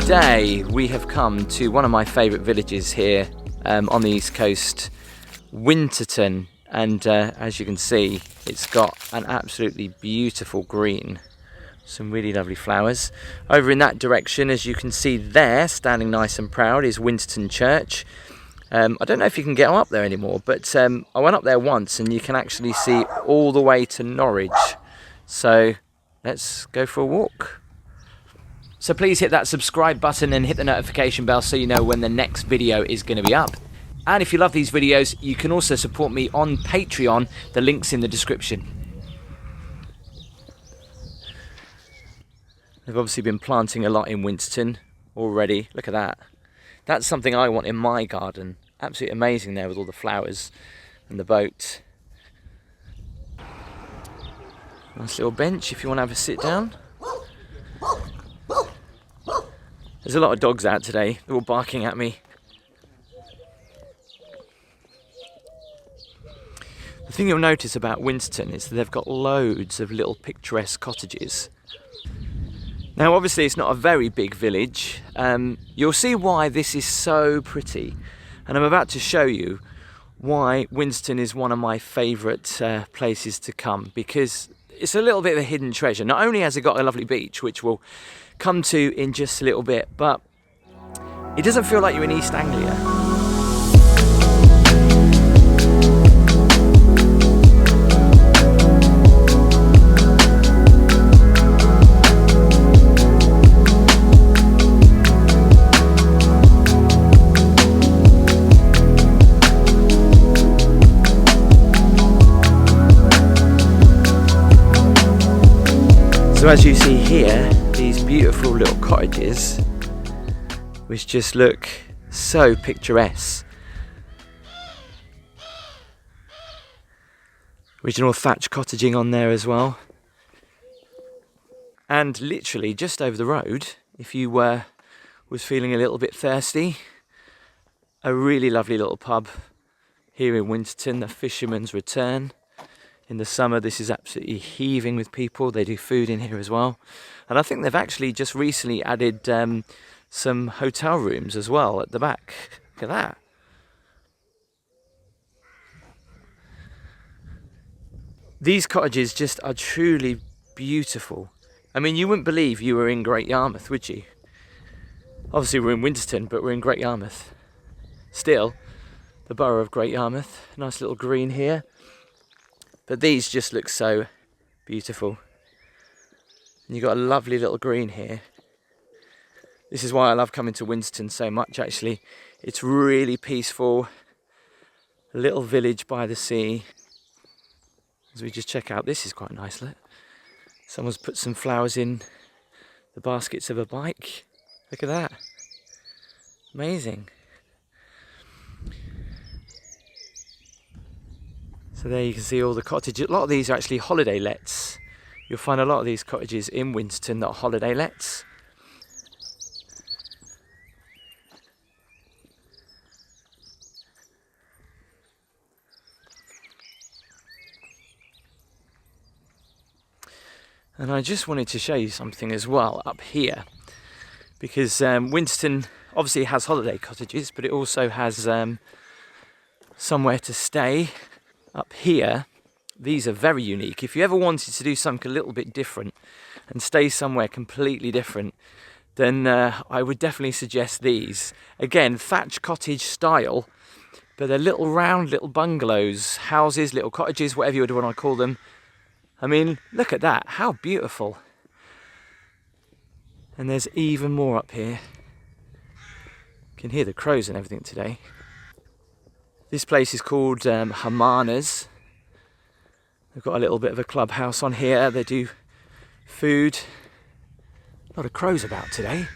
today we have come to one of my favourite villages here on the east coast, Winterton, and as you can see, it's got an absolutely beautiful green, some really lovely flowers. Over in that direction, as you can see there, standing nice and proud, is Winterton Church. I don't know if you can get up there anymore, but I went up there once and you can actually see all the way to Norwich. So let's go for a walk. So please hit that subscribe button and hit the notification bell so you know when the next video is going to be up. And if you love these videos, you can also support me on Patreon. The link's in the description. They've obviously been planting a lot in Winterton already. Look at that. That's something I want in my garden. Absolutely amazing there with all the flowers and the boat. Nice little bench if you want to have a sit down. There's a lot of dogs out today. They're all barking at me. The thing you'll notice about Winterton is that they've got loads of little picturesque cottages. Now obviously it's not a very big village. You'll see why this is so pretty, and I'm about to show you why Winterton is one of my favourite places to come, because it's a little bit of a hidden treasure. Not only has it got a lovely beach, which we'll come to in just a little bit, but it doesn't feel like you're in East Anglia. So as you see here, these beautiful little cottages, which just look so picturesque. Original thatch cottaging on there as well. And literally just over the road, if you was feeling a little bit thirsty, a really lovely little pub here in Winterton, the Fisherman's Return. In the summer, this is absolutely heaving with people. They do food in here as well. And I think they've actually just recently added some hotel rooms as well at the back. Look at that. These cottages just are truly beautiful. I mean, you wouldn't believe you were in Great Yarmouth, would you? Obviously, we're in Winterton, but we're in Great Yarmouth. Still, the borough of Great Yarmouth. Nice little green here. But these just look so beautiful. And you've got a lovely little green here. This is why I love coming to Winterton so much, actually. It's really peaceful. A little village by the sea. As we just check out, this is quite nice, look. Someone's put some flowers in the baskets of a bike. Look at that. Amazing. So there you can see all the cottages. A lot of these are actually holiday lets. You'll find a lot of these cottages in Winterton that are holiday lets. And I just wanted to show you something as well up here, because Winterton obviously has holiday cottages, but it also has somewhere to stay. Up here, these are very unique. If you ever wanted to do something a little bit different and stay somewhere completely different, then I would definitely suggest these. Again, thatch cottage style, but they're little round little bungalows, houses, little cottages, whatever you would want to call them. I mean, look at that, how beautiful. And there's even more up here. You can hear the crows and everything today. This place is called Hemsby. They've got a little bit of a clubhouse on here. They do food. A lot of crows about today.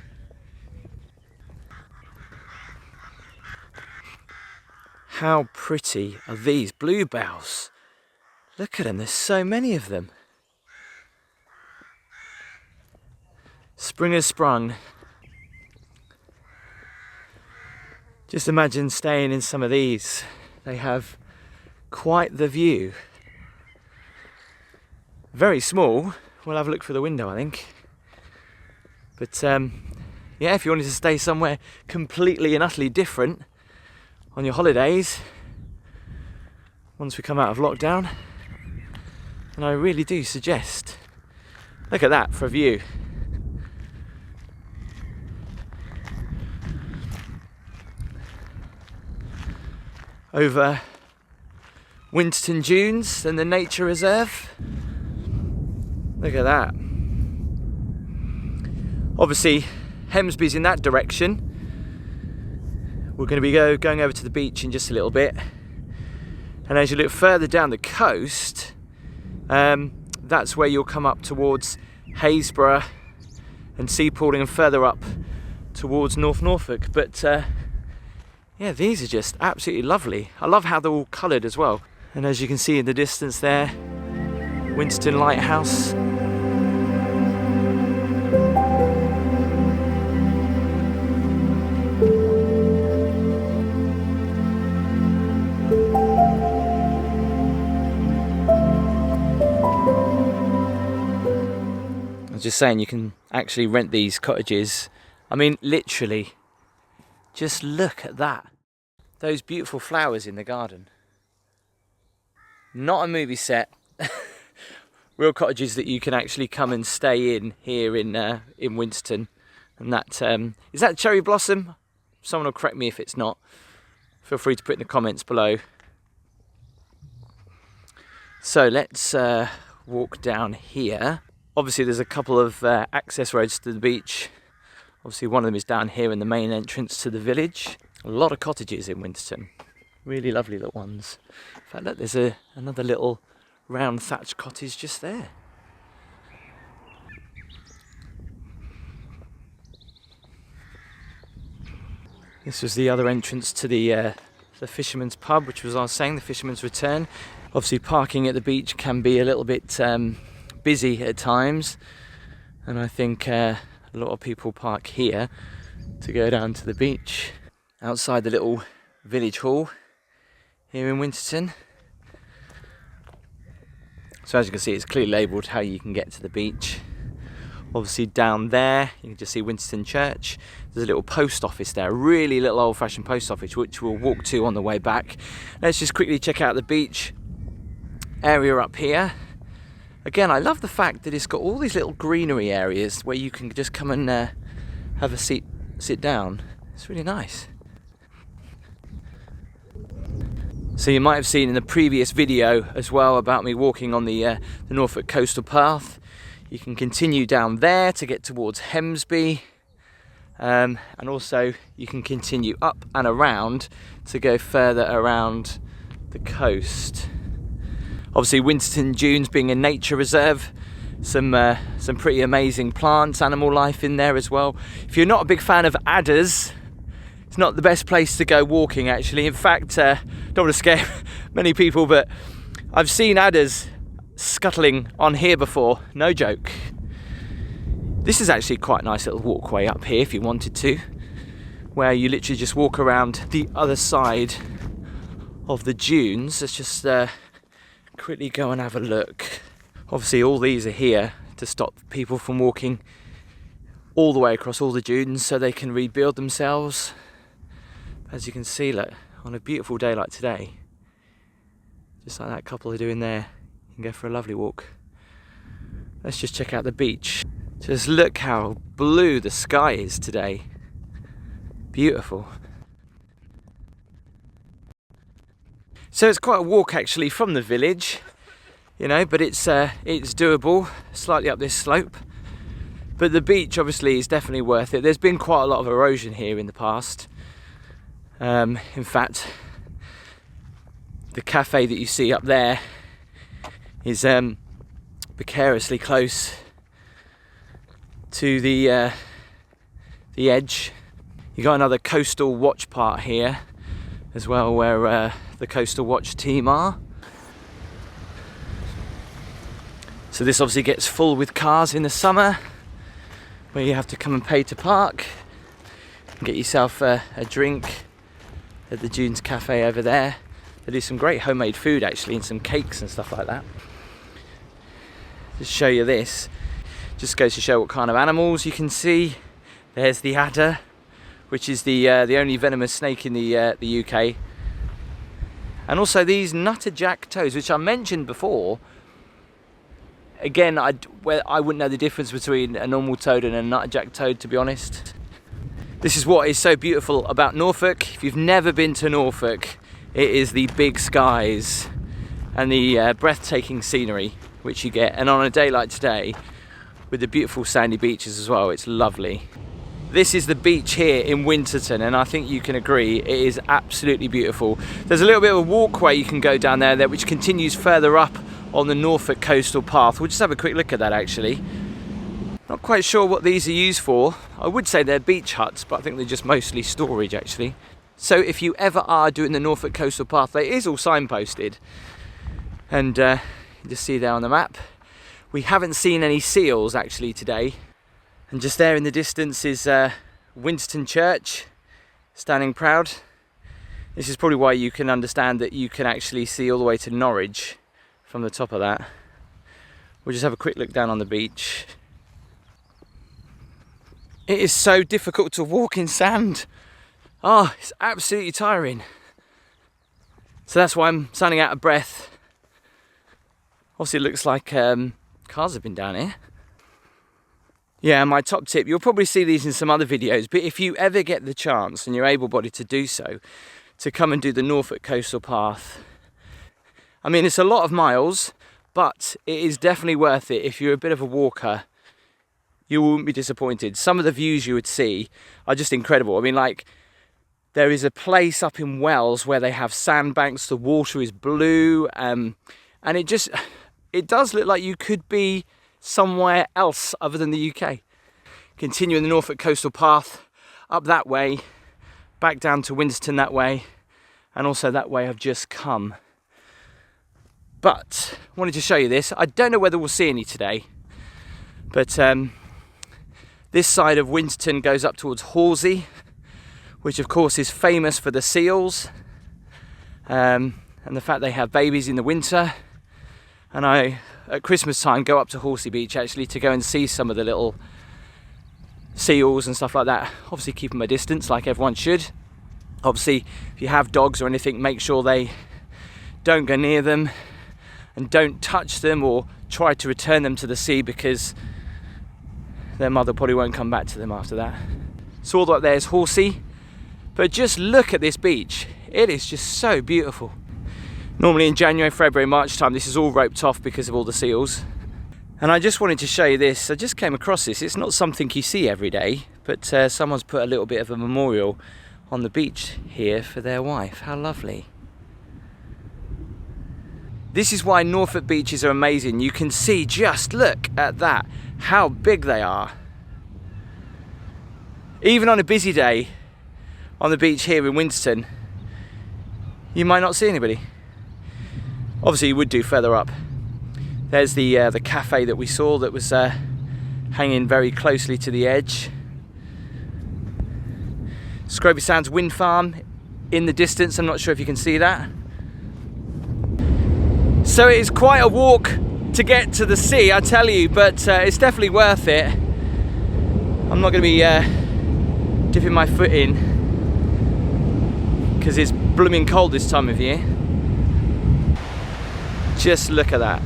How pretty are these bluebells? Look at them, there's so many of them. Spring has sprung. Just imagine staying in some of these. They have quite the view. Very small. We'll have a look through the window, I think. But Yeah, if you wanted to stay somewhere completely and utterly different on your holidays, once we come out of lockdown, and I really do suggest, look at that for a view. Over Winterton Dunes and the nature reserve. Look at that. Obviously, Hemsby's in that direction. We're going to be going over to the beach in just a little bit. And as you look further down the coast, that's where you'll come up towards Hemsby and Seapooling, and further up towards Norfolk. But yeah, these are just absolutely lovely. I love how they're all coloured as well. And as you can see in the distance there, Winterton Lighthouse. I was just saying, you can actually rent these cottages. I mean, literally, just look at that. Those beautiful flowers in the garden. Not a movie set. Real cottages that you can actually come and stay in here in Winterton. And that is that cherry blossom? Someone will correct me if it's not. Feel free to put in the comments below. So let's walk down here. Obviously there's a couple of access roads to the beach. Obviously one of them is down here in the main entrance to the village. A lot of cottages in Winterton. Really lovely little ones. In fact, look, there's another little round thatched cottage just there. This was the other entrance to the Fisherman's Pub, which was, I was saying, the Fisherman's Return. Obviously parking at the beach can be a little bit busy at times, and I think a lot of people park here to go down to the beach. Outside the little village hall here in Winterton. So as you can see, it's clearly labelled how you can get to the beach. Obviously down there you can just see Winterton Church. There's a little post office there, a really little old-fashioned post office, which we'll walk to on the way back. Let's just quickly check out the beach area up here. Again, I love the fact that it's got all these little greenery areas where you can just come and have a seat, sit down. It's really nice. So you might have seen in the previous video as well about me walking on the Norfolk coastal path. You can continue down there to get towards Hemsby, and also you can continue up and around to go further around the coast. Obviously Winterton Dunes being a nature reserve, some pretty amazing plants, animal life in there as well. If you're not a big fan of adders, it's not the best place to go walking actually. In fact, don't want to scare many people, but I've seen adders scuttling on here before, no joke. This is actually quite a nice little walkway up here if you wanted to, where you literally just walk around the other side of the dunes. Let's just quickly go and have a look. Obviously all these are here to stop people from walking all the way across all the dunes so they can rebuild themselves. As you can see, look, on a beautiful day like today, just like that couple are doing there, you can go for a lovely walk. Let's just check out the beach. Just look how blue the sky is today. Beautiful. So it's quite a walk actually from the village, you know, but it's doable, slightly up this slope. But the beach obviously is definitely worth it. There's been quite a lot of erosion here in the past. In fact, the cafe that you see up there is precariously close to the edge. You got another coastal watch part here as well, where the coastal watch team are. So this obviously gets full with cars in the summer, where you have to come and pay to park and get yourself a drink at the Dunes Cafe over there. They do some great homemade food actually, and some cakes and stuff like that. Just show you this. Just goes to show what kind of animals you can see. There's the adder, which is the only venomous snake in the UK. And also these nutterjack toads, which I mentioned before. Again, I wouldn't know the difference between a normal toad and a nutterjack toad, to be honest. This is what is so beautiful about Norfolk. If you've never been to Norfolk, it is the big skies and the breathtaking scenery which you get. And on a day like today, with the beautiful sandy beaches as well, it's lovely. This is the beach here in Winterton, and I think you can agree it is absolutely beautiful. There's a little bit of a walkway you can go down there which continues further up on the Norfolk coastal path. We'll just have a quick look at that actually. Not quite sure what these are used for. I would say they're beach huts, but I think they're just mostly storage actually. So if you ever are doing the Norfolk coastal path, it is all signposted. And you just see there on the map. We haven't seen any seals actually today. And just there in the distance is Winterton Church, standing proud. This is probably why you can understand that you can actually see all the way to Norwich from the top of that. We'll just have a quick look down on the beach. It is so difficult to walk in sand. Oh, it's absolutely tiring. So that's why I'm sounding out of breath. Obviously it looks like cars have been down here. Yeah, my top tip, you'll probably see these in some other videos, but if you ever get the chance and you're able-bodied to do so, to come and do the Norfolk coastal path. I mean, it's a lot of miles, but it is definitely worth it. If you're a bit of a walker, you won't be disappointed. Some of the views you would see are just incredible. I mean, like, there is a place up in Wales where they have sandbanks, the water is blue, and it does look like you could be somewhere else other than the UK. Continuing the Norfolk coastal path, up that way, back down to Winterton that way, and also that way I've just come. But I wanted to show you this. I don't know whether we'll see any today, but this side of Winterton goes up towards Hemsby, which of course is famous for the seals and the fact they have babies in the winter. And I, at Christmas time, go up to Hemsby Beach actually to go and see some of the little seals and stuff like that. Obviously keeping my distance like everyone should. Obviously if you have dogs or anything, make sure they don't go near them and don't touch them or try to return them to the sea, because their mother probably won't come back to them after that. So all that there is Hemsby, but just look at this beach. It is just so beautiful. Normally in January, February, March time, this is all roped off because of all the seals. And I just wanted to show you this. I just came across this. It's not something you see every day, but someone's put a little bit of a memorial on the beach here for their wife. How lovely. This is why Norfolk beaches are amazing. You can see, just look at that, how big they are. Even on a busy day on the beach here in Winterton, you might not see anybody. Obviously you would do further up. There's the cafe that we saw that was hanging very closely to the edge. Scroby Sands wind farm in the distance. I'm not sure if you can see that. So it is quite a walk to get to the sea, I tell you, but it's definitely worth it. I'm not going to be dipping my foot in because it's blooming cold this time of year. Just look at that.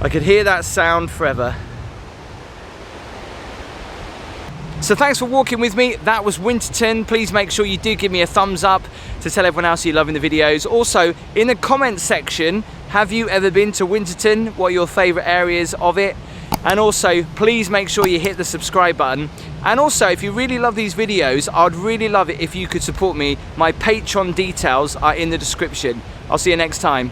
I could hear that sound forever. So thanks for walking with me. That was Winterton. Please make sure you do give me a thumbs up to tell everyone else you're loving the videos. Also, in the comments section, have you ever been to Winterton? What are your favourite areas of it? And also, please make sure you hit the subscribe button. And also, if you really love these videos, I'd really love it if you could support me. My Patreon details are in the description. I'll see you next time.